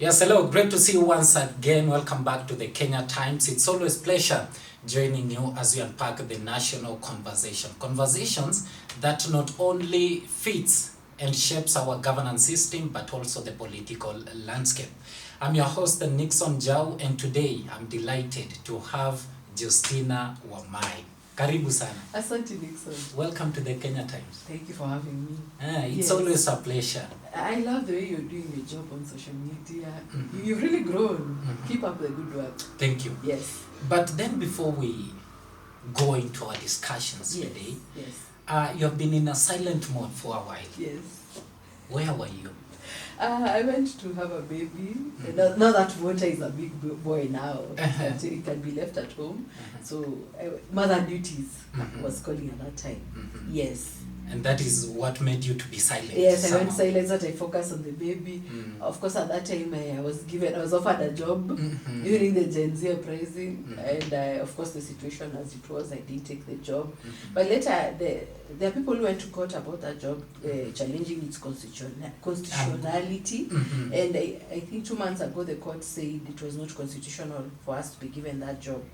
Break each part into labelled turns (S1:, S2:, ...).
S1: Yes, hello. Great to see you once again. Welcome back to the Kenya Times. It's always a pleasure joining you as we unpack the national conversation. Conversations that not only fits and shapes our governance system, but also the political landscape. I'm your host, Nixon Jau, and today I'm delighted to have Justina Wamae. Karibu sana.
S2: Asante Nixon.
S1: Welcome to the Kenya Times.
S2: Thank you for having me.
S1: It's
S2: Yes.
S1: always a pleasure.
S2: I love the way you're doing your job on social media. You've really grown. Keep up the good work.
S1: Thank you.
S2: Yes.
S1: But then before we go into our discussions
S2: Yes.
S1: today,
S2: Yes.
S1: you have been in a silent mode for a while.
S2: Yes.
S1: Where were you?
S2: I went to have a baby. Now that Wonta is a big boy now, that he can be left at home. So mother duties was calling at that time. Yes.
S1: And that is what made you to be silent.
S2: Yes, I
S1: somehow.
S2: went silent, that I focused on the baby. Of course, at that time I was offered a job during the Jenzi uprising, and of course the situation as it was, I didn't take the job. But later, there are people who went to court about that job, challenging its constitutionality. And I think 2 months ago the court said it was not constitutional for us to be given that job.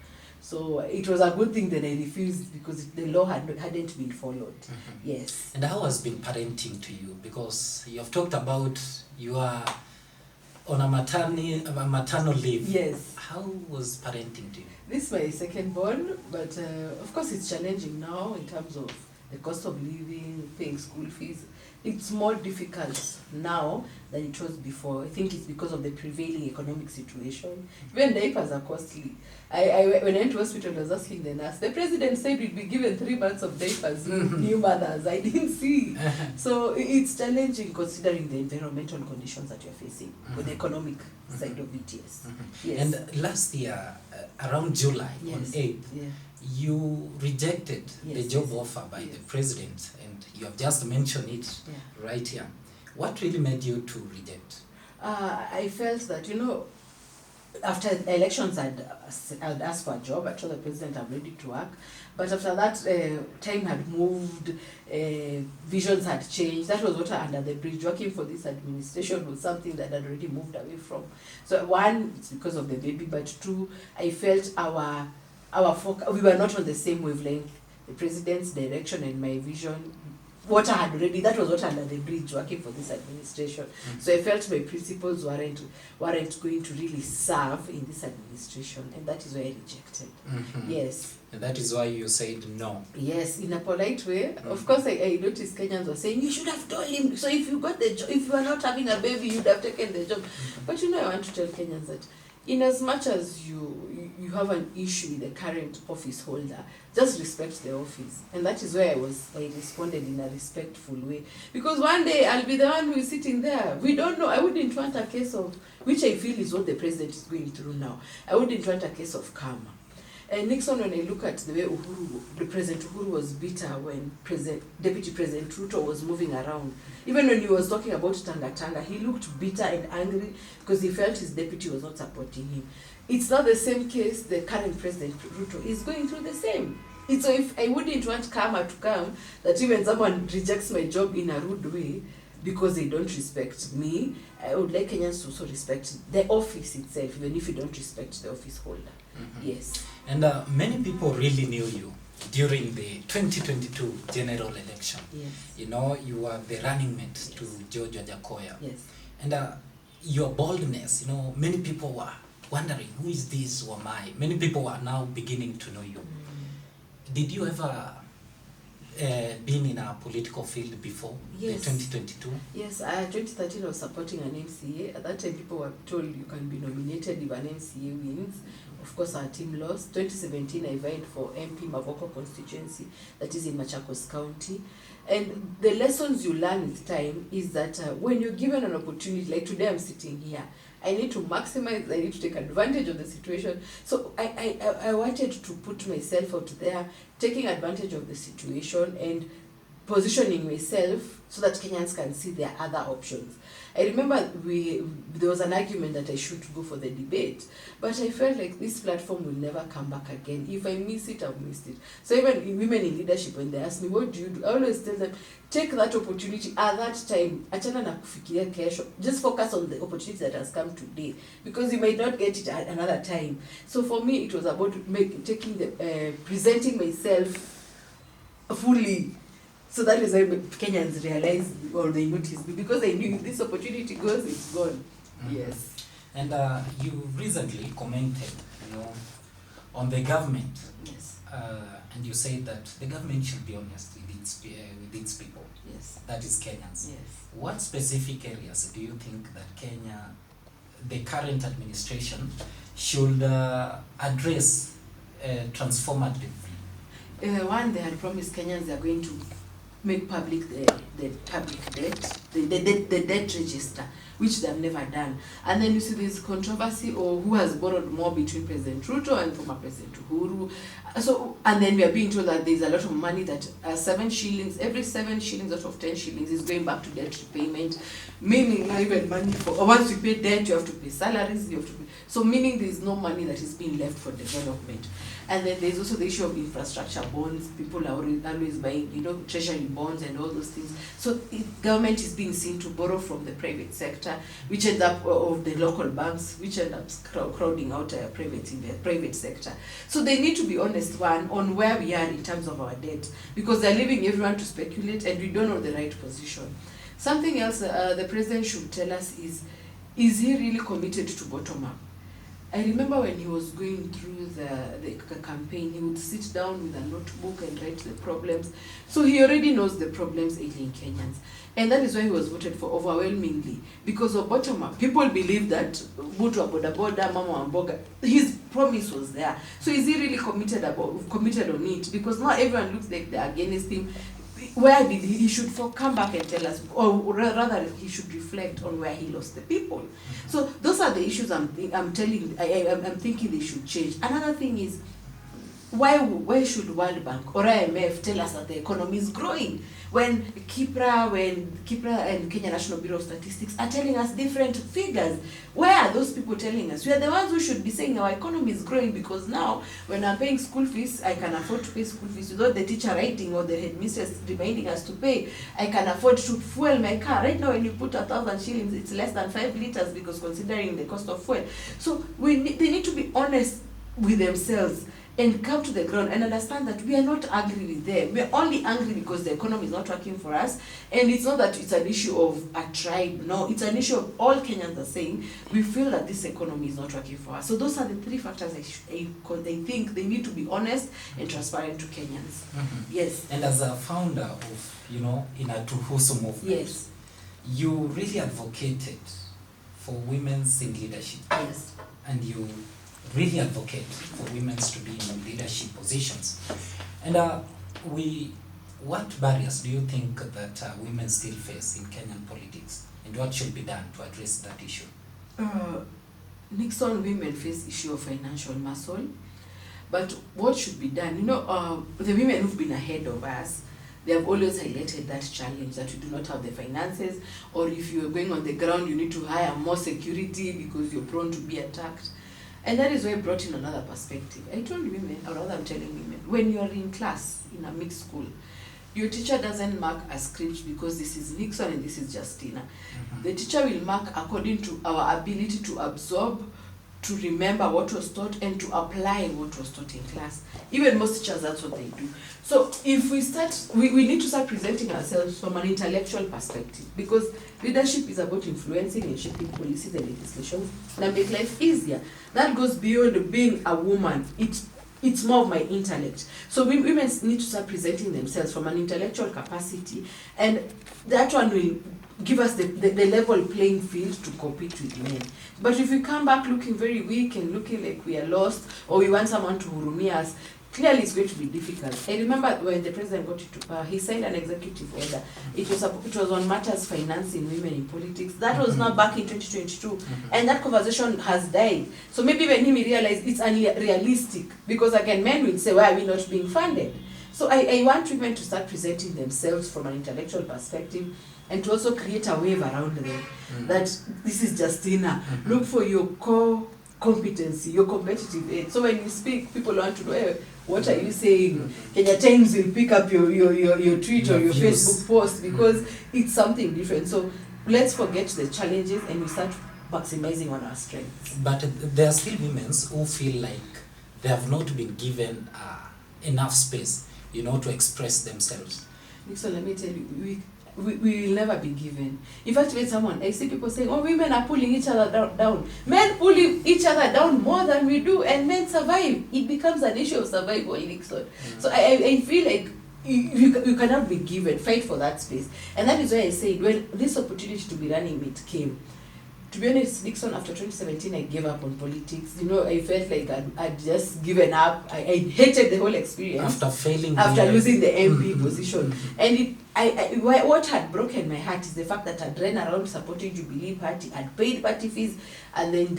S2: So it was a good thing that I refused because the law hadn't been followed. Yes.
S1: And how has been parenting to you? Because you have talked about you are on a maternal leave.
S2: Yes.
S1: How was parenting to you?
S2: This is my second born, but of course it's challenging now in terms of the cost of living, paying school fees. It's more difficult now than it was before. I think it's because of the prevailing economic situation. Even diapers are costly. When I went to hospital, I was asking the nurse, the president said we'd be given 3 months of diapers, new mothers. I didn't see. So it's challenging considering the environmental conditions that you're facing with the economic side of it, yes. Yes.
S1: And last year, around July, on 8th, you rejected the job offer by the president, and you have just mentioned it right here. What really made you to reject?
S2: I felt that, after elections I'd asked for a job. I told the president I'm ready to work. But after that, time had moved, visions had changed. That was water under the bridge. Working for this administration was something that I'd already moved away from. So one, it's because of the baby, but two, I felt we were not on the same wavelength. The president's direction and my vision, that was water under the bridge working for this administration. So I felt my principles weren't going to really serve in this administration, and that is why I rejected. Yes.
S1: And that is why you said no.
S2: Yes, in a polite way. Of course, I noticed Kenyans were saying, you should have told him. So if you got the job, if you are not having a baby, you'd have taken the job. But I want to tell Kenyans that in as much as you have an issue with the current office holder, just respect the office. And that is where I responded in a respectful way. Because one day I'll be the one who is sitting there. We don't know. I wouldn't want a case of, which I feel is what the president is going through now. I wouldn't want a case of karma. And Nixon, when I look at the way the President Uhuru was bitter when Deputy President Ruto was moving around, even when he was talking about Tanga, he looked bitter and angry because he felt his deputy was not supporting him. It's not the same case. The current President Ruto is going through the same. So if I wouldn't want karma to come, that even someone rejects my job in a rude way because they don't respect me, I would like Kenyans to also respect the office itself, even if you don't respect the office holder. Yes.
S1: And many people really knew you during the 2022 general election.
S2: Yes.
S1: You were the running mate to George Wajakoya.
S2: Yes.
S1: And your boldness, many people were wondering, who is this Wamae? Many people are now beginning to know you. Did you ever been in a political field before?
S2: Yes.
S1: The 2022?
S2: Yes, 2013 I was supporting an MCA. At that time, people were told you can be nominated if an MCA wins. Of course, our team lost. 2017, I vied for MP Mavoko constituency, that is in Machakos County. And the lessons you learn with time is that when you're given an opportunity, like today I'm sitting here, I need to maximize, I need to take advantage of the situation. So I wanted to put myself out there, taking advantage of the situation and positioning myself so that Kenyans can see their other options. I remember there was an argument that I should go for the debate, but I felt like this platform will never come back again. If I miss it, I've missed it. So even in women in leadership, when they ask me, what do you do? I always tell them, take that opportunity at that time. Achana na kufikiria kesho. Just focus on the opportunity that has come today, because you might not get it at another time. So for me, it was about presenting myself fully. So that is why Kenyans realized, or they noticed me, because I knew if this opportunity goes, it's gone. Mm-hmm. Yes.
S1: And you recently commented, on the government.
S2: Yes.
S1: And you said that the government should be honest with its people.
S2: Yes.
S1: That is Kenyans.
S2: Yes.
S1: What specific areas do you think that the current administration, should address transformatively?
S2: One, they had promised Kenyans they are going to make public the public debt, the debt register, which they have never done. And then you see this controversy or who has borrowed more between President Ruto and former President Uhuru. So, and then we are being told that there is a lot of money that 7 shillings, every 7 shillings out of 10 shillings is going back to debt repayment, meaning not even money for, once you pay debt, you have to pay salaries, you have to pay. So meaning there is no money that is being left for development. And then there's also the issue of infrastructure bonds. People are always buying, treasury bonds and all those things. So government is being seen to borrow from the private sector, which ends up, of the local banks, which end up crowding out private sector. So they need to be honest, one, on where we are in terms of our debt, because they're leaving everyone to speculate and we don't know the right position. Something else the president should tell us is he really committed to bottom up? I remember when he was going through the campaign, he would sit down with a notebook and write the problems. So he already knows the problems ailing Kenyans. And that is why he was voted for overwhelmingly, because of bottom up. People believe that Butu Boda Boda, Mama Amboga, his promise was there. So is he really committed on it? Because now everyone looks like they're against him. Where did he should come back and tell us, or rather he should reflect on where he lost the people. So those are the issues I'm thinking they should change. Another thing is, why should World Bank or IMF tell us that the economy is growing when Kipra and Kenya National Bureau of Statistics are telling us different figures? Where are those people telling us? We are the ones who should be saying our economy is growing, because now when I'm paying school fees, I can afford to pay school fees without the teacher writing or the headmistress reminding us to pay. I can afford to fuel my car. Right now when you put 1,000 shillings, it's less than 5 liters, because considering the cost of fuel. So they need to be honest with themselves and come to the ground and understand that we are not angry with them. We are only angry because the economy is not working for us. And it's not that it's an issue of a tribe. No, it's an issue of all Kenyans are saying, we feel that this economy is not working for us. So those are the 3 factors I think they need to be honest and transparent to Kenyans. Mm-hmm. Yes.
S1: And as a founder of, in a Tuhusu movement,
S2: yes,
S1: you really advocated for women's in leadership.
S2: Yes.
S1: And you really advocate for women to be in leadership positions. And what barriers do you think that women still face in Kenyan politics, and what should be done to address that issue?
S2: Nixon women face issue of financial muscle, but what should be done? The women who've been ahead of us, they have always highlighted that challenge, that you do not have the finances, or if you are going on the ground, you need to hire more security because you're prone to be attacked. And that is why I brought in another perspective. I told women, or rather I'm telling women, when you are in class, in a mixed school, your teacher doesn't mark a script because this is Nixon and this is Justina. Mm-hmm. The teacher will mark according to our ability to absorb, to remember what was taught, and to apply what was taught in class. Even most teachers, that's what they do. So if we need to start presenting ourselves from an intellectual perspective, because leadership is about influencing and shaping policies and legislation that make life easier. That goes beyond being a woman. It's more of my intellect. So women need to start presenting themselves from an intellectual capacity, and that one will give us the level playing field to compete with men. But if we come back looking very weak and looking like we are lost, or we want someone to hurumia us, clearly it's going to be difficult. I remember when the president got into power, he signed an executive order. It was on matters financing women in politics. That was now back in 2022, and that conversation has died. So maybe when he realized it's unrealistic, because again, men will say, why are we not being funded? So I want women to start presenting themselves from an intellectual perspective, and to also create a wave around them that this is Justina. Look for your core competency, your competitive edge. So when you speak, people want to know, hey, what are you saying? Kenya Times will pick up your tweet or your
S1: views.
S2: Facebook post, because it's something different. So let's forget the challenges and we start maximizing on our strengths.
S1: But there are still women who feel like they have not been given enough space, to express themselves.
S2: So let me tell you, we will never be given. In fact, when I see people saying, oh, women are pulling each other down. Men pulling each other down more than we do, and men survive. It becomes an issue of survival, Nixon. So I feel like you cannot be given, fight for that space. And that is why I said, when this opportunity to be running mate came, to be honest, Nixon, after 2017, I gave up on politics. I felt like I'd just given up. I hated the whole experience. After losing the MP position. And what had broken my heart is the fact that I'd ran around supporting Jubilee Party, I'd paid party fees, and then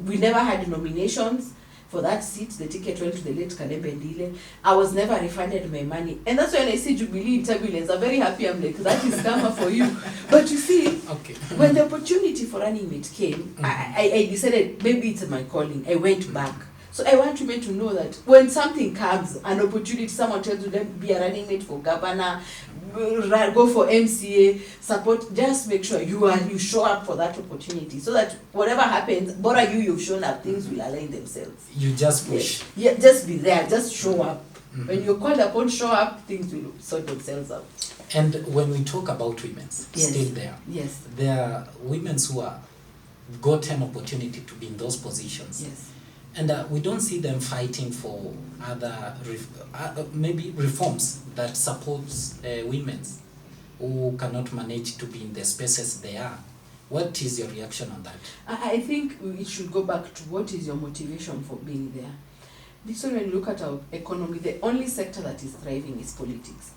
S2: we never had nominations for that seat. The ticket went to the late Kalembe Ndile. I was never refunded my money. And that's when I see Jubilee in turbulence. I'm very happy. I'm like, that is karma for you. But you see, when the opportunity for running mate came, I decided maybe it's my calling. I went back. So I want women to know that when something comes, an opportunity, someone tells you, let be a running mate for governor, go for MCA, support, just make sure you show up for that opportunity, so that whatever happens, but you've shown up, things will align themselves.
S1: You just push.
S2: Yeah, just be there, just show up. When you're called upon, show up, things will sort themselves out.
S1: And when we talk about women, still there.
S2: Yes.
S1: There are women who are gotten opportunity to be in those positions.
S2: Yes.
S1: And we don't see them fighting for other maybe reforms that supports women who cannot manage to be in the spaces they are. What is your reaction on that?
S2: I think it should go back to what is your motivation for being there. This when you look at our economy, the only sector that is thriving is politics.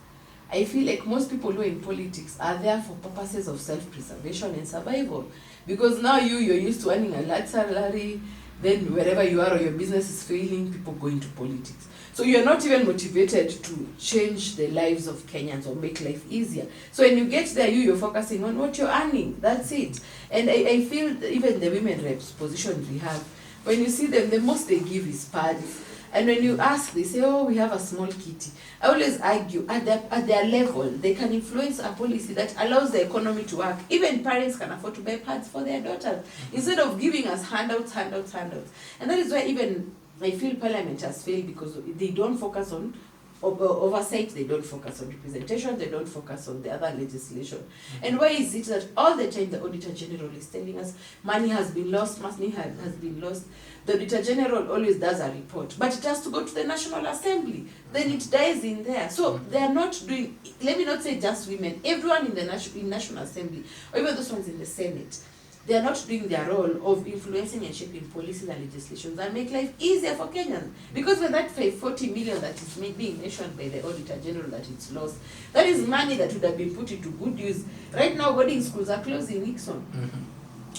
S2: I feel like most people who are in politics are there for purposes of self-preservation and survival. Because now you're used to earning a large salary, then wherever you are or your business is failing, people go into politics. So you're not even motivated to change the lives of Kenyans or make life easier. So when you get there, you're focusing on what you're earning. That's it. And I feel even the women reps positions we have, when you see them, the most they give is pads. And when you ask, they say, oh, we have a small kitty. I always argue, at their level, they can influence a policy that allows the economy to work. Even parents can afford to buy pads for their daughters, instead of giving us handouts. And that is why even I feel Parliament has failed, because they don't focus on oversight, they don't focus on representation, they don't focus on the other legislation. And why is it that all the time the Auditor General is telling us money has been lost, money has been lost? The Auditor General always does a report, but it has to go to the National Assembly. Then it dies in there. So they are not doing, let me not say just women, everyone in the National Assembly, or even those ones in the Senate, they are not doing their role of influencing and shaping policies and legislations that make life easier for Kenyans. Because when that 40 million that is being mentioned by the Auditor General that it's lost, that is money that would have been put into good use. Right now, boarding schools are closing, Nixon.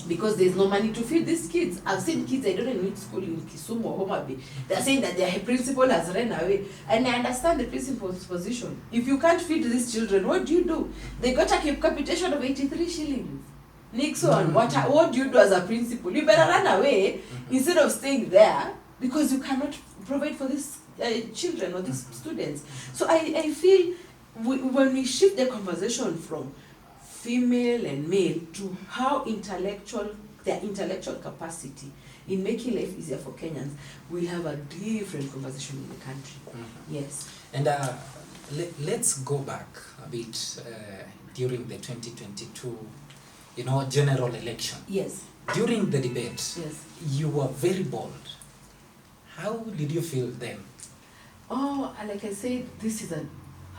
S2: Because there's no money to feed these kids. I've seen kids, I don't know in which school in Kisumu or Homa Bay, they're saying that their principal has run away. And I understand the principal's position. If you can't feed these children, what do? They got a capitation of 83 shillings. Nixon, what do you do as a principal? You better run away instead of staying there, because you cannot provide for these children or these students. So I feel when we shift the conversation from female and male to how their intellectual capacity in making life easier for Kenyans, we'll have a different conversation in the country. Yes.
S1: And let's go back a bit during the 2022 general election.
S2: Yes.
S1: During the debate,
S2: yes,
S1: you were very bold. How did you feel then?
S2: Oh, like I said, this is a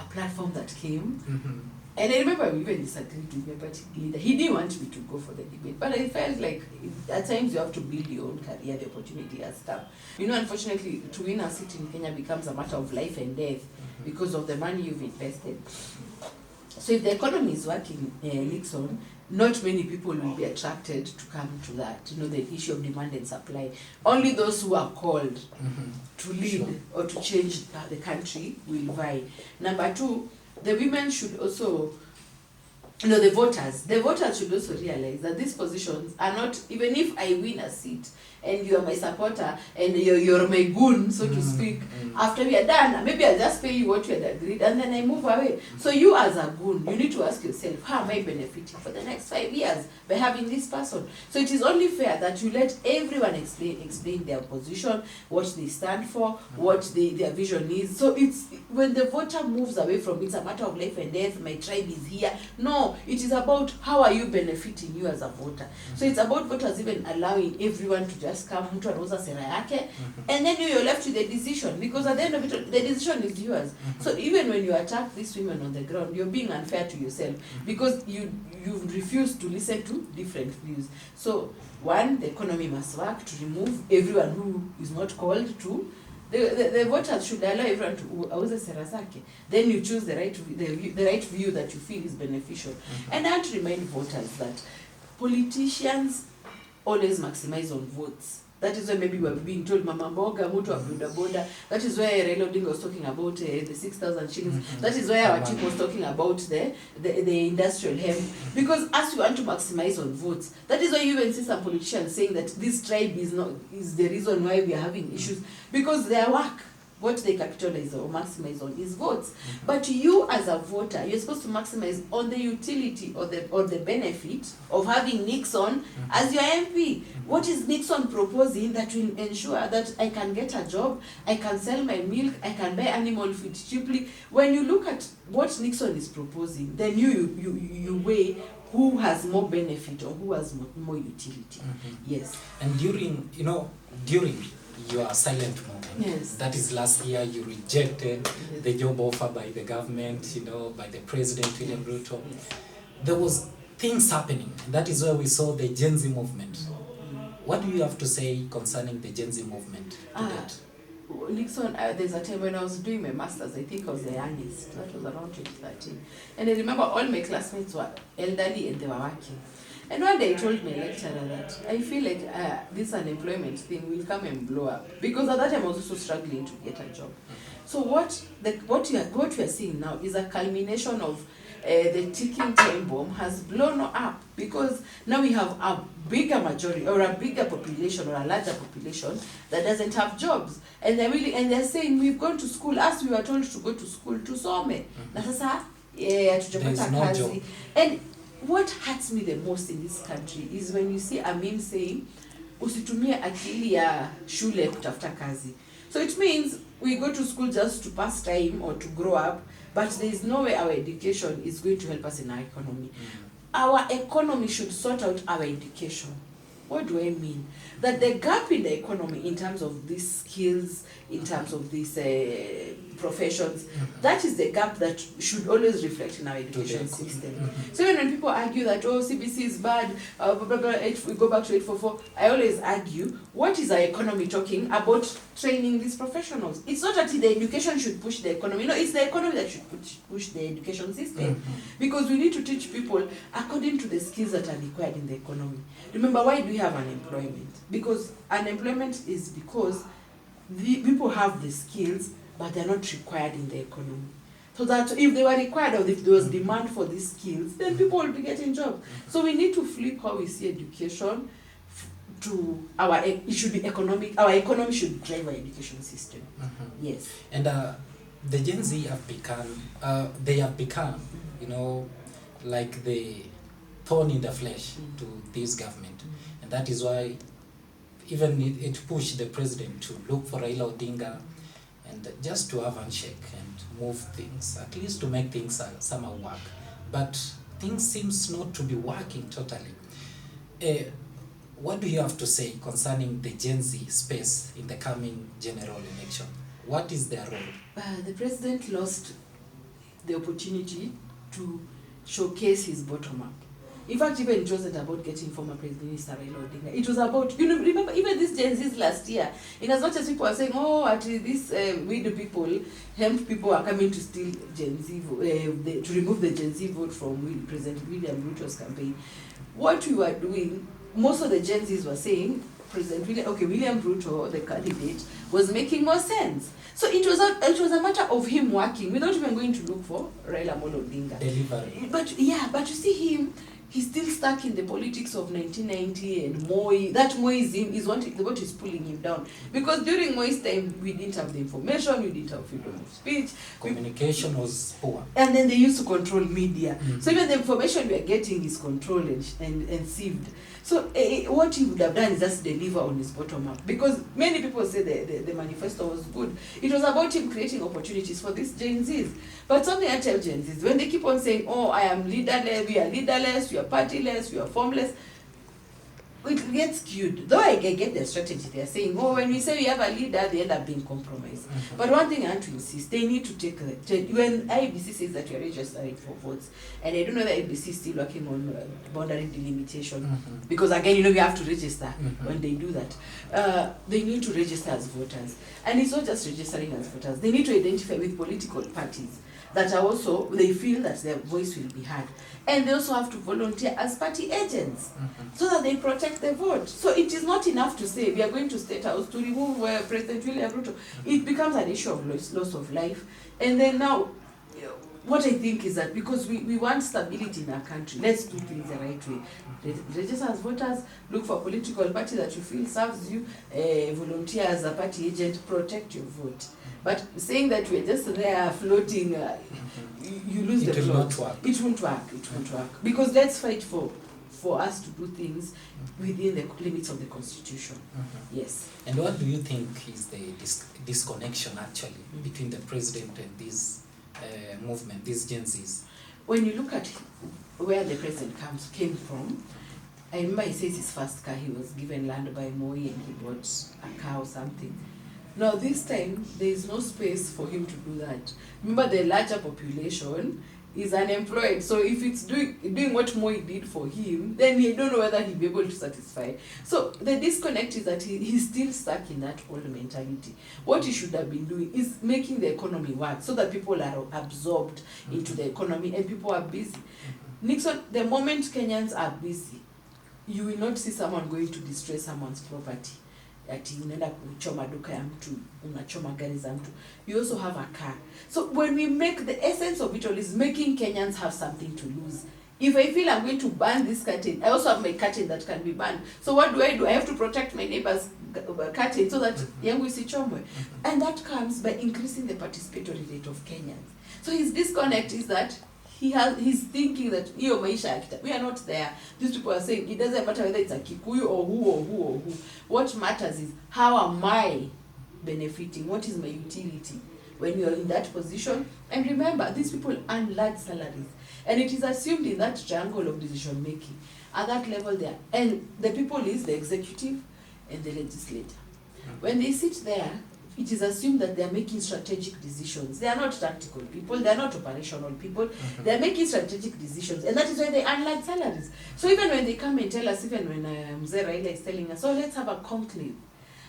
S2: platform that came. And I remember we even disagreed with my party leader. He didn't want me to go for the debate. But I felt like at times you have to build your own career, the opportunity has come. Unfortunately, to win a seat in Kenya becomes a matter of life and death because of the money you've invested. So if the economy is working, Nixon, not many people will be attracted to come to that, the issue of demand and supply. Only those who are called to lead or to change the country will vie. Number two, the women should also, the voters should also realize that these positions are not, even if I win a seat and you are my supporter and you're my goon, so to speak, after we are done, maybe I'll just pay you what we had agreed and then I move away. So you as a goon, you need to ask yourself, how am I benefiting for the next 5 years by having this person? So it is only fair that you let everyone explain their position, what they stand for, what their vision is. So it's when the voter moves away from it's a matter of life and death, my tribe is here. No, it is about how are you benefiting you as a voter. So it's about voters even allowing everyone to just come, mtu anauza sera yake, and then you're left with the decision, because at the end of it, the decision is yours. So even when you attack these women on the ground, you're being unfair to yourself, because you refuse to listen to different views. So one, the economy must work to remove everyone who is not called to. The voters should allow everyone to auze sera zake. Then you choose the right view that you feel is beneficial. And I want to remind voters that politicians always maximize on votes. That is why maybe we're being told Mama Mboga, Mutu wa Boda Boda. That is why Raila Odinga was talking about the 6,000 shillings. That is why our team was talking about the industrial hemp. Because as you want to maximize on votes, that is why you even see some politicians saying that this tribe is the reason why we are having issues. Because their work, what they capitalize or maximize on is votes. But you as a voter, you're supposed to maximize on the utility or the benefit of having Nixon as your MP. What is Nixon proposing that will ensure that I can get a job, I can sell my milk, I can buy animal feed cheaply? When you look at what Nixon is proposing, then you weigh who has more benefit or who has more utility. Yes.
S1: And during your silent moment, that is last year, you rejected the job offer by the government, by the president, William Ruto. There was things happening. That is where we saw the Jenzi movement. What do you have to say concerning the Jenzi movement to that?
S2: Nixon, there's a time when I was doing my master's, I think I was the youngest. That was around 2013. And I remember all my classmates were elderly and they were working. And one day I told my lecturer that I feel like this unemployment thing will come and blow up. Because at that time I was also struggling to get a job. So what we are seeing now is a culmination of the ticking time bomb has blown up, because now we have a bigger majority or a bigger population or a larger population that doesn't have jobs, and they're saying we've gone to school as we were told to go to school to some. Na sasa hatujapata kazi. And what hurts me the most in this country is when you see a meme saying usitumie akili ya shule kutafuta kazi. So it means we go to school just to pass time or to grow up, but there is no way our education is going to help us in our economy. Our economy should sort out our education. What do I mean? That the gap in the economy in terms of these skills, in terms of these professions, that is the gap that should always reflect in our education system. So when people argue that, CBC is bad, if we go back to 844, I always argue, what is our economy talking about training these professionals? It's not that the education should push the economy. No, it's the economy that should push the education system. Because we need to teach people according to the skills that are required in the economy. Remember, why do we have unemployment? Because unemployment is because the people have the skills, but they're not required in the economy. So that if they were required or if there was demand for these skills, then people will be getting jobs. So we need to flip how we see education to it should be economic. Our economy should drive our education system. Yes.
S1: And the Jenzi have become, like the thorn in the flesh to this government. And that is why even it pushed the president to look for Raila Odinga and just to have a handshake and move things, at least to make things somehow work. But things seems not to be working totally. What do you have to say concerning the Jenzi space in the coming general election? What is their role?
S2: The president lost the opportunity to showcase his bottom up. In fact, even it wasn't about getting former Prime Minister Raila Odinga. It was about, remember, even these Genzis last year, in as much as people are saying, oh, actually, this we the people, hemp people are coming to steal Genzi, to remove the Genzi vote from President William Ruto's campaign. What we were doing, most of the Genzis were saying, William Ruto, the candidate, was making more sense. So it was a matter of him working without even going to look for Raila Amolo Odinga.
S1: Delivery.
S2: But you see him, he's still stuck in the politics of 1990 and Moi. That Moism is what is pulling him down. Because during Moi's time, we didn't have the information, we didn't have freedom of speech.
S1: Communication was poor.
S2: And then they used to control media.
S1: Mm-hmm.
S2: So even the information we are getting is controlled and sieved. So what he would have done is just deliver on his bottom up. Because many people say the manifesto was good. It was about him creating opportunities for these Gen Zs. But something I tell Gen Zs, when they keep on saying, oh, I am leaderless, we are partyless, we are formless, it gets skewed. Though I get their strategy, they are saying, oh, when we say we have a leader, they end up being compromised. Mm-hmm. But one thing I want to insist, they need to when IEBC says that you are registering for votes, and I don't know that IEBC is still working on boundary delimitation, mm-hmm. because again, we have to register. Mm-hmm. When they do that. They need to register as voters. And it's not just registering as voters. They need to identify with political parties that are also, they feel that their voice will be heard. And they also have to volunteer as party agents, mm-hmm. so that they protect the vote. So it is not enough to say we are going to State House to remove President William Ruto. Mm-hmm. It becomes an issue of loss of life. And then now, what I think is that because we want stability in our country, let's do things the right way. Register as voters, look for a political party that you feel serves you, volunteer as a party agent, protect your vote. But saying that we're just there floating, you lose the plot. It won't work. Because let's fight for us to do things within the limits of the Constitution. Mm-hmm. Yes.
S1: And what do you think is the disconnection actually between the president and this movement, these Gen Zs?
S2: When you look at where the president came from, I remember he says his first car, he was given land by Moi and he bought a car or something. Now this time, there is no space for him to do that. Remember, the larger population is unemployed. So if it's doing what Moi did for him, then you don't know whether he'll be able to satisfy. So the disconnect is that he's still stuck in that old mentality. What he should have been doing is making the economy work so that people are absorbed into the economy and people are busy. Nixon, the moment Kenyans are busy, you will not see someone going to destroy someone's property. Ati unaenda kuchoma duka ya mtu, unachoma gari za mtu. You also have a car. So when we make, the essence of it all is making Kenyans have something to lose. If I feel I'm going to ban this curtain, I also have my curtain that can be banned. So what do? I have to protect my neighbor's curtain so that yangu isichomwe. And that comes by increasing the participatory rate of Kenyans. So his disconnect is that he's thinking that hiyo maisha we are not there. These people are saying it doesn't matter whether it's a Kikuyu or who. What matters is how am I benefiting? What is my utility when you're in that position? And remember, these people earn large salaries, and it is assumed in that triangle of decision making at that level there. And the people is the executive and the legislature. When they sit there, it is assumed that they are making strategic decisions. They are not tactical people. They are not operational people. Mm-hmm. They are making strategic decisions. And that is why they earn large salaries. So even when they come and tell us, even when Mzee Raila is telling us, oh, let's have a conclave,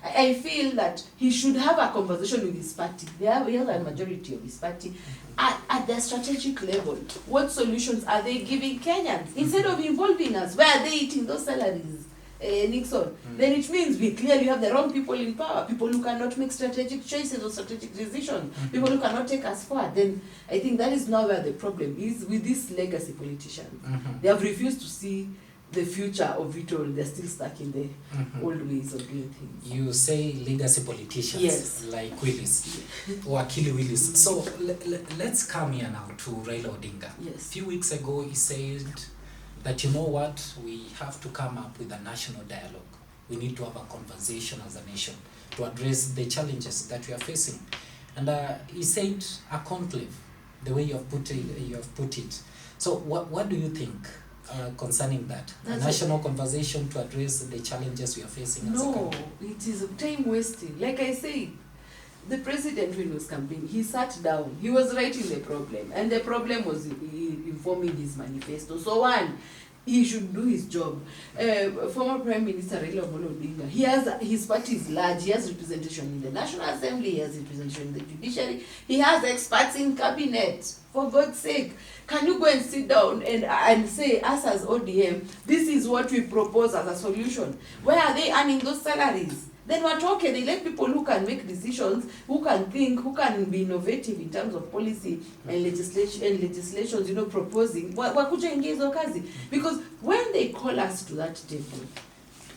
S2: I feel that he should have a conversation with his party. He has a majority of his party. At the strategic level, what solutions are they giving Kenyans? Instead of involving us, where are they eating those salaries? Nixon, then it means we clearly have the wrong people in power, people who cannot make strategic choices or strategic decisions, people who cannot take us forward. Then I think that is now where the problem is with these legacy politicians. They have refused to see the future of it all. They're still stuck in the old ways of doing things.
S1: You say legacy politicians,
S2: yes,
S1: like Willis, or Akili Willis. So let's come here now to Raila Odinga.
S2: Yes.
S1: A few weeks ago he said that, you know what, we have to come up with a national dialogue. We need to have a conversation as a nation to address the challenges that we are facing. And he said a conclave, the way you have put it. So what do you think concerning that? That's a national conversation to address the challenges we are facing as a country?
S2: No, it is time wasting. Like I say, the president, when he was campaigning, he sat down, he was writing the problem, and the problem was informing his manifesto. So one, he should do his job. Former Prime Minister Raila Amolo Odinga, he has, his party is large, he has representation in the National Assembly, he has representation in the judiciary, he has experts in cabinet, for God's sake. Can you go and sit down and say, us as ODM, this is what we propose as a solution? Where are they earning those salaries? Then we're talking, they let people who can make decisions, who can think, who can be innovative in terms of policy and legislations, you know, proposing. Wakuja ingia hizo kazi. Because when they call us to that table,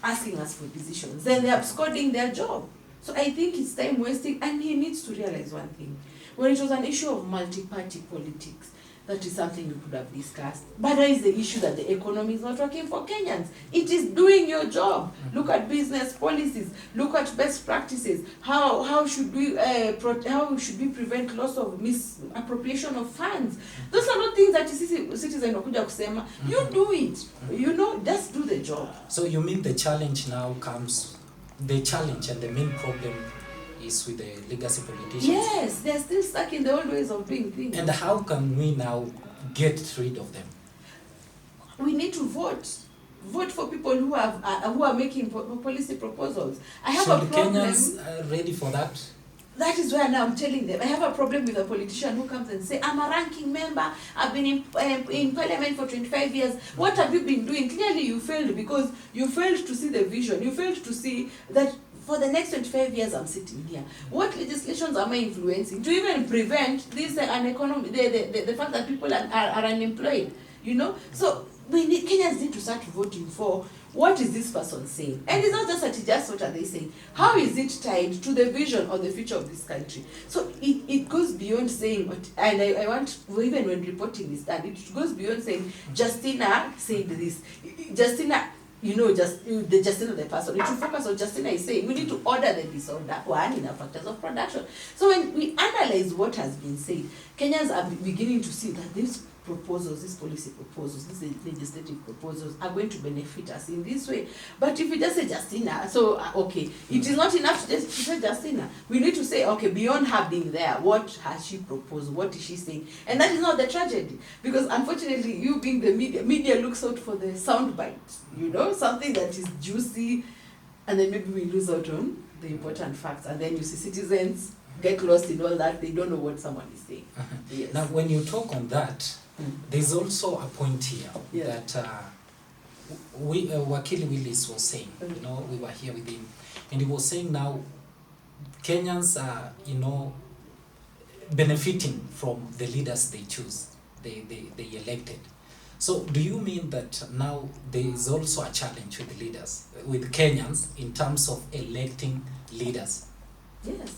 S2: asking us for decisions, then they're absconding their job. So I think it's time wasting, and he needs to realize one thing. When it was an issue of multi-party politics, that is something we could have discussed. But there is the issue that the economy is not working for Kenyans. It is doing your job. Look at business policies. Look at best practices. How should we prevent loss of misappropriation of funds? Those are not things that citizen wakuja kusema. You do it. You know, just do the job.
S1: So you mean the challenge now comes, the challenge and the main problem is with the legacy politicians?
S2: Yes, they're still stuck in the old ways of doing things.
S1: And how can we now get rid of them?
S2: We need to vote. Vote for people who are making policy proposals. I have a problem.
S1: Kenyans ready for that?
S2: That is why now I'm telling them. I have a problem with a politician who comes and say, I'm a ranking member, I've been in parliament for 25 years. What have you been doing? Clearly you failed, because you failed to see the vision. You failed to see that for the next 25 years I'm sitting here. What legislations am I influencing to even prevent this the fact that people are unemployed? You know? So Kenyans need to start voting for what is this person saying. And it's not just what are they saying. How is it tied to the vision or the future of this country? So it goes beyond saying, and I want, even when reporting is done, it goes beyond saying, Justina said this. Justina, you know, the Justina the person. It should focus on Justina is saying, we need to order the disorder, one in our factors of production. So when we analyze what has been said, Kenyans are beginning to see that these proposals, these policy proposals, these legislative proposals are going to benefit us in this way. But if we just say Justina, so okay, it is not enough to just say Justina. We need to say, okay, beyond her being there, what has she proposed? What is she saying? And that is not the tragedy, because unfortunately, you being the media looks out for the sound bite, you know, something that is juicy, and then maybe we lose out on the important facts, and then you see citizens get lost in all that. They don't know what someone is saying. Yes.
S1: Now, when you talk on that, there's also a point here that Wakili Willis was saying, you know, we were here with him, and he was saying now Kenyans are, you know, benefiting from the leaders they choose, they elected. So do you mean that now there is also a challenge with the leaders, with Kenyans, in terms of electing leaders?
S2: Yes.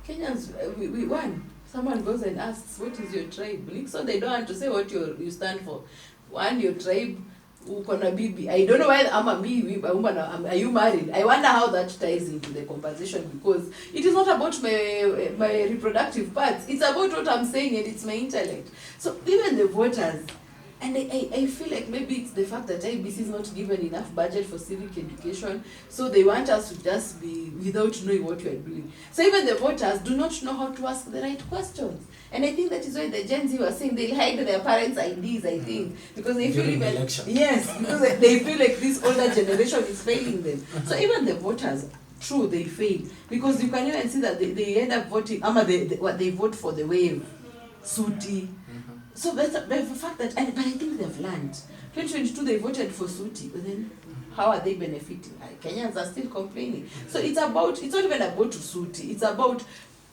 S2: Kenyans, we won. Someone goes and asks, what is your tribe? So they don't have to say what you stand for. One, your tribe, ukona bibi. I don't know why I'm a bibi, are you married? I wonder how that ties into the conversation, because it is not about my reproductive parts. It's about what I'm saying, and it's my intellect. So even the voters, and I feel like maybe it's the fact that IBC is not given enough budget for civic education, so they want us to just be without knowing what we are doing. So even the voters do not know how to ask the right questions. And I think that is why the Jenzi were saying they'll hide their parents' IDs, I think, because they feel even, yes, because they feel like this older generation is failing them. So even the voters, true, they fail, because you can even see that they end up voting, what they vote for the wave, Suti. So the fact that, but I think they've learned. 2022 they voted for Suti, but then how are they benefiting? Kenyans are still complaining. So it's not even about Suti, it's about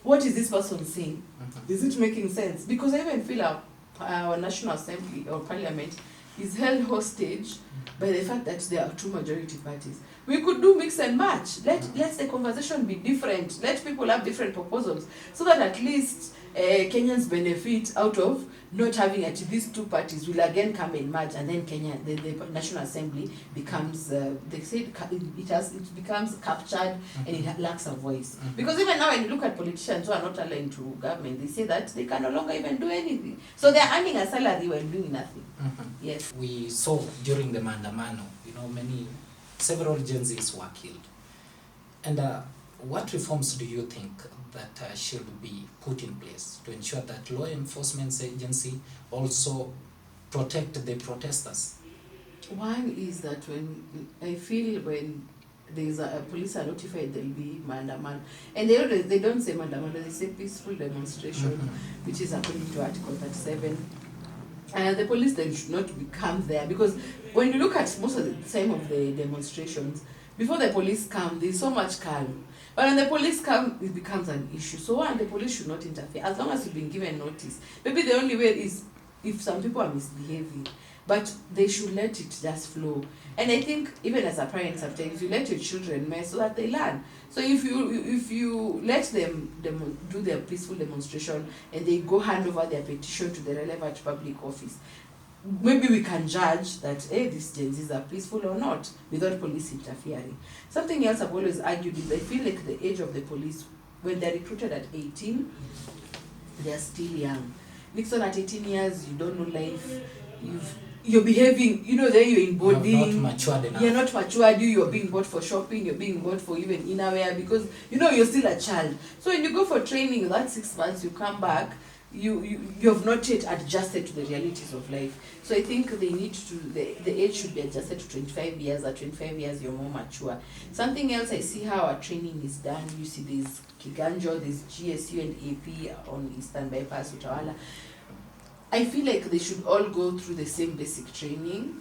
S2: what is this person saying? Is it making sense? Because I even feel our National Assembly or Parliament is held hostage by the fact that there are two majority parties. We could do mix and match. Let the conversation be different. Let people have different proposals, so that at least Kenyans benefit out of not having these two parties will again come and merge, and then the National Assembly becomes, they said it becomes captured and it lacks a voice. Because even now when you look at politicians who are not aligned to government, they say that they can no longer even do anything. So they are earning a salary while doing nothing. Yes.
S1: We saw during the Maandamano, you know, several Jenzis were killed. And what reforms do you think that should be put in place to ensure that law enforcement agency also protect the protesters?
S2: One is that I feel when there's a police are notified, there'll be mandaman, and they don't say mandaman, they say peaceful demonstration, which is according to Article 37. And the police then should not come there, because when you look at most of the time of the demonstrations, before the police come, there's so much calm. But when the police come, it becomes an issue. So one, the police should not interfere as long as you've been given notice. Maybe the only way is if some people are misbehaving, but they should let it just flow. And I think even as a parent, sometimes you let your children mess so that they learn. So if you let them do their peaceful demonstration and they go hand over their petition to the relevant public office, maybe we can judge that, hey, these Genzis are peaceful or not, without police interfering. Something else I've always argued is I feel like the age of the police, when they're recruited at 18, they're still young. Nixon at 18 years, you don't know life, you're behaving, there you're in boarding.
S1: You're not matured enough.
S2: You're not matured, you're being bought for shopping, you're being bought for even innerwear, because you're still a child. So when you go for training, that 6 months, you come back, you have not yet adjusted to the realities of life. So I think they need to, the age should be adjusted to 25 years. At 25 years, you're more mature. Something else, I see how our training is done. You see there's Kiganjo, there's GSU and AP on Eastern Bypass, Utawala. I feel like they should all go through the same basic training,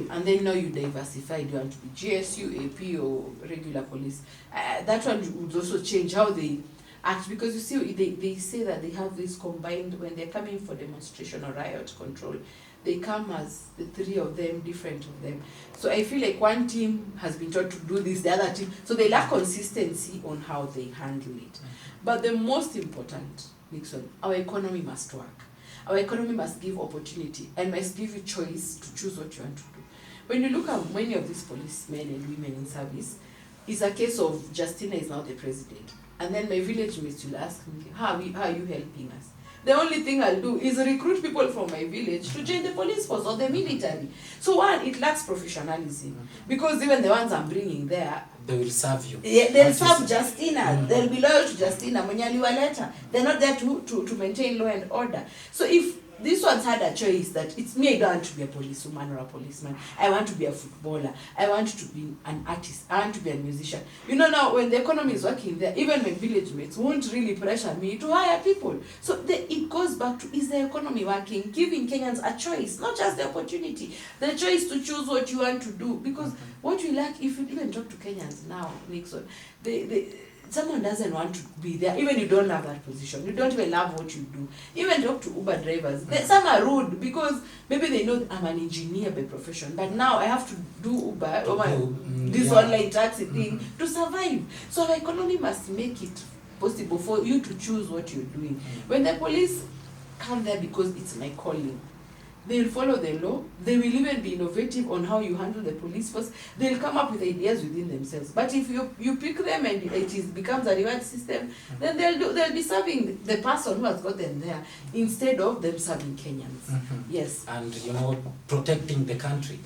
S2: and then now you diversify. Do you want to be GSU, AP, or regular police? That one would also change how they act, because you see, they say that they have this combined, when they're coming for demonstration or riot control, they come as the three of them, different of them. So I feel like one team has been taught to do this, the other team, so they lack consistency on how they handle it. But the most important, Nixon, our economy must work. Our economy must give opportunity and must give you choice to choose what you want to do. When you look at many of these policemen and women in service, it's a case of Justina is now the president. And then my village mates will ask me, how are you helping us? The only thing I'll do is recruit people from my village to join the police force or the military. So one, it lacks professionalism. Because even the ones I'm bringing there,
S1: they will serve you.
S2: Yeah, they'll serve Justina. They'll be loyal to Justina. They're not there to maintain law and order. So if these ones had a choice that it's me, I don't want to be a policewoman or a policeman. I want to be a footballer. I want to be an artist. I want to be a musician. Now when the economy is working there, even my village mates won't really pressure me to hire people. So it goes back to, is the economy working? Giving Kenyans a choice, not just the opportunity, the choice to choose what you want to do. Because what we lack, if you even talk to Kenyans now, Nixon, someone doesn't want to be there. Even you don't love that position. You don't even love what you do. Even talk to Uber drivers. Some are rude because maybe they know I'm an engineer by profession, but now I have to do Uber, online taxi thing to survive. So our economy must make it possible for you to choose what you're doing. When the police come there because it's my calling, they'll follow the law. They will even be innovative on how you handle the police force. They'll come up with ideas within themselves. But if you pick them and it becomes a reward system, then they'll be serving the person who has got them there instead of them serving Kenyans. Yes.
S1: And protecting the country.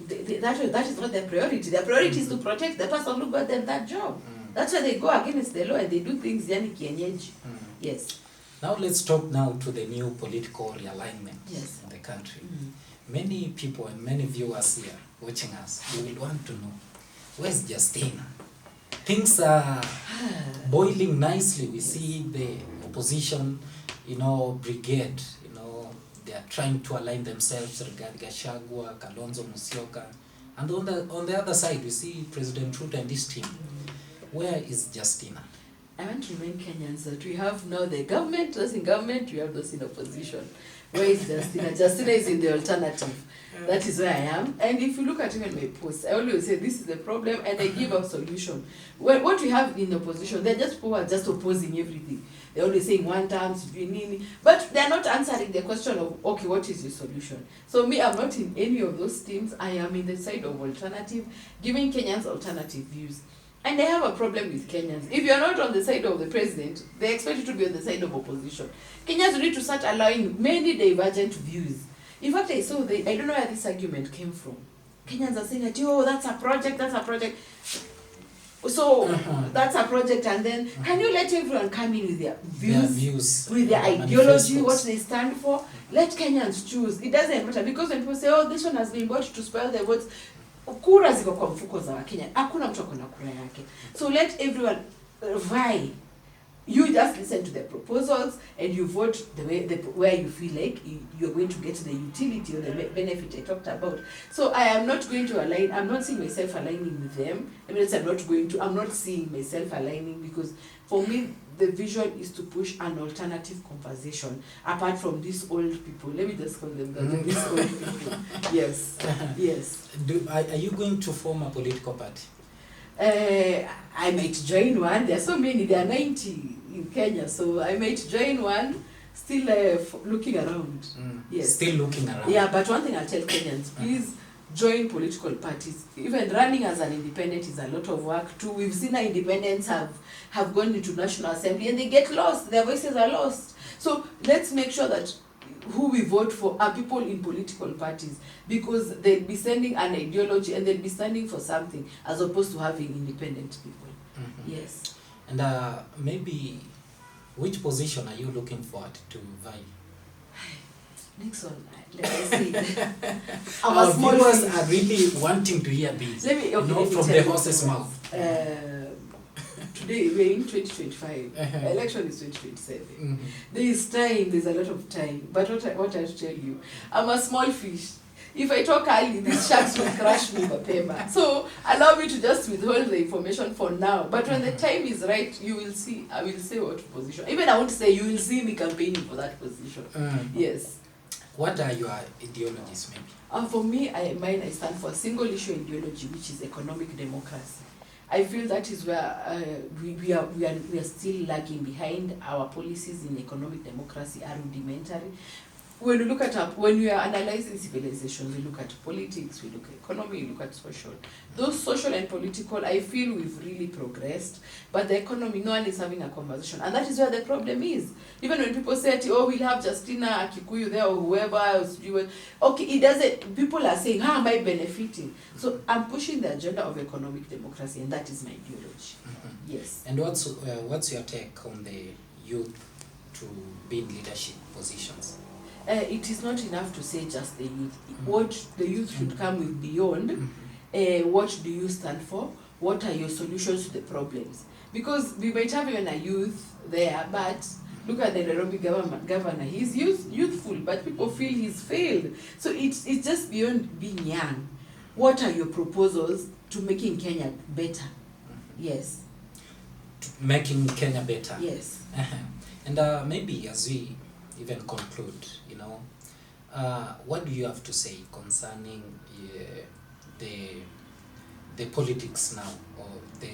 S2: That is not their priority. Their priority is to protect the person who got them that job. That's why they go against the law and they do things yani kienyeji. Yes.
S1: Now let's talk now to the new political realignment in the country. Many people and many viewers here watching us, they will want to know, where's Justina? Things are boiling nicely. We see the opposition, brigade, they are trying to align themselves regarding Gachagua, Kalonzo Musyoka. And on the other side, we see President Ruto and his team. Where is Justina?
S2: I want to remind Kenyans that we have now the government, those in government, we have those in opposition. Where is Justina? Justina is in the alternative. That is where I am. And if you look at even my posts, I always say this is the problem and I give a solution. What we have in opposition, they're just people who are just opposing everything. They're always saying one term, but they're not answering the question of, okay, what is your solution? So me, I'm not in any of those teams. I am in the side of alternative, giving Kenyans alternative views. And they have a problem with Kenyans. If you're not on the side of the president, they expect you to be on the side of opposition. Kenyans need to start allowing many divergent views. In fact, I don't know where this argument came from. Kenyans are saying that, that's a project. So that's a project, and then can you let everyone come in with their views, with their ideology, what they stand for? Let Kenyans choose. It doesn't matter, because when people say, oh, this one has been bought to spoil the votes, kura ziko kwa mfuko za Wakenya, hakuna mtu akona kura yake. So let everyone vie. You just listen to the proposals and you vote the way where you feel like you're going to get the utility or the benefit I talked about. So I am not going to align. I'm not seeing myself aligning with them. I mean, I'm not seeing myself aligning, because for me the vision is to push an alternative conversation apart from these old people. Let me just call them that. These old people. Yes. Yes.
S1: Are you going to form a political party?
S2: I might join one. There are so many. There are 90 in Kenya, so I might join one. Still looking around. Yes.
S1: Still looking around.
S2: Yeah, but one thing I'll tell Kenyans, please join political parties. Even running as an independent is a lot of work too. We've seen our independents have gone into National Assembly and they get lost. Their voices are lost. So let's make sure that who we vote for are people in political parties, because they'll be sending an ideology and they'll be standing for something, as opposed to having independent people. Yes.
S1: And maybe which position are you looking forward to vie?
S2: Nixon, let me see.
S1: Our viewers are really wanting to hear this.
S2: Let me
S1: from the horse's mouth.
S2: Today we're in 2025. Election is 2027. There is time. There's a lot of time. But what I tell you, I'm a small fish. If I talk early, these sharks will crush me papema. So allow me to just withhold the information for now. But when the time is right, you will see. I will say what position. Even I won't say, you will see me campaigning for that position. Yes.
S1: What are your ideologies, maybe?
S2: For me, I stand for a single issue ideology, which is economic democracy. I feel that is where we are still lagging behind. Our policies in economic democracy are rudimentary. When we look at when we are analyzing civilizations, we look at politics, we look at economy, we look at social. Those social and political, I feel we've really progressed, but the economy, no one is having a conversation, and that is where the problem is. Even when people say, oh, we'll have Justina Kikuyu there or whoever else, okay, it doesn't. People are saying, how am I benefiting? So I'm pushing the agenda of economic democracy, and that is my ideology. Yes.
S1: And what's your take on the youth to be in leadership positions?
S2: It is not enough to say just the youth. What the youth should come with beyond, what do you stand for? What are your solutions to the problems? Because we might have even a youth there, but look at the Nairobi governor. He's youthful, but people feel he's failed. So it's just beyond being young. What are your proposals to making Kenya better? Yes.
S1: Making Kenya better?
S2: Yes.
S1: And maybe as we even conclude, what do you have to say concerning the politics now, or the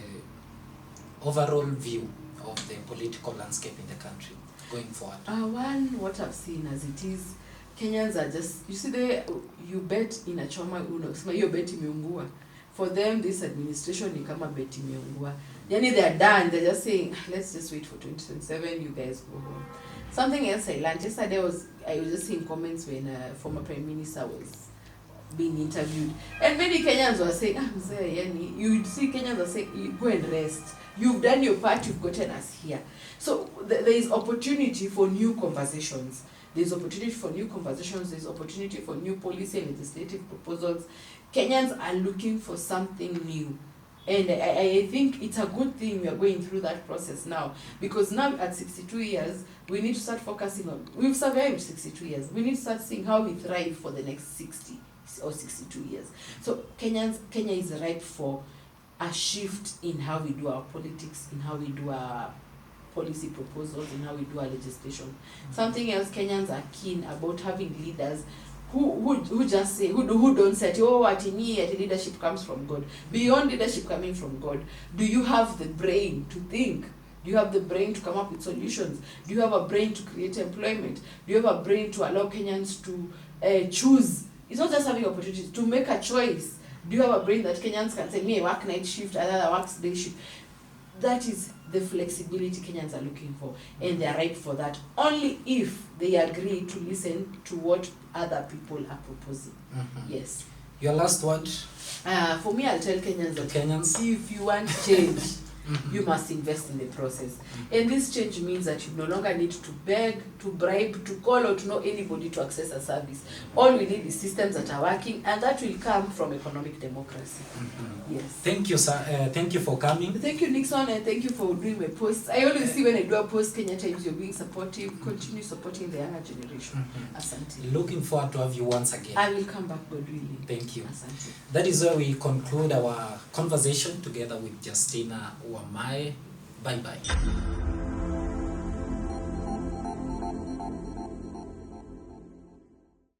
S1: overall view of the political landscape in the country going forward?
S2: One, what I've seen as it is, Kenyans are just, you see, you bet in a choma uno, you bet imeungua. For them, this administration ni kama bet imeungua. Yani they are done, they're just saying, let's just wait for 2027, you guys go home. Something else I learned yesterday I was just seeing comments when former Prime Minister was being interviewed, and many Kenyans were saying, you'd see Kenyans were saying, go and rest. You've done your part, you've gotten us here. So there is opportunity for new conversations. There's opportunity for new conversations. There's opportunity for new policy and legislative proposals. Kenyans are looking for something new. And I think it's a good thing we are going through that process now, because now at 62 years, we need to start focusing on, we've survived 62 years, we need to start seeing how we thrive for the next 60 or 62 years. So Kenya is ripe for a shift in how we do our politics, in how we do our policy proposals, in how we do our legislation. Something else, Kenyans are keen about having leaders who just say, who don't say, oh, at leadership comes from God. Beyond leadership coming from God, do you have the brain to think? Do you have the brain to come up with solutions? Do you have a brain to create employment? Do you have a brain to allow Kenyans to choose? It's not just having opportunities, to make a choice. Do you have a brain that Kenyans can say, me, I work night shift, another works day shift? That is the flexibility Kenyans are looking for, and they are ripe for that only if they agree to listen to what other people are proposing. Yes.
S1: Your last word?
S2: For me, I'll tell Kenyans that
S1: Kenyans?
S2: if you want change, you must invest in the process. And this change means that you no longer need to beg, to bribe, to call, or to know anybody to access a service. All we need is systems that are working, and that will come from economic democracy. Yes.
S1: Thank you, sir. Thank you for coming.
S2: Thank you, Nixon, and thank you for doing my posts. I always see when I do a post, Kenya Times, you're being supportive. Continue supporting the younger generation. Asante.
S1: Looking forward to have you once again.
S2: I will come back, God willing.
S1: Thank you.
S2: Asante.
S1: That is where we conclude our conversation together with Justina Wamae. Bye-bye.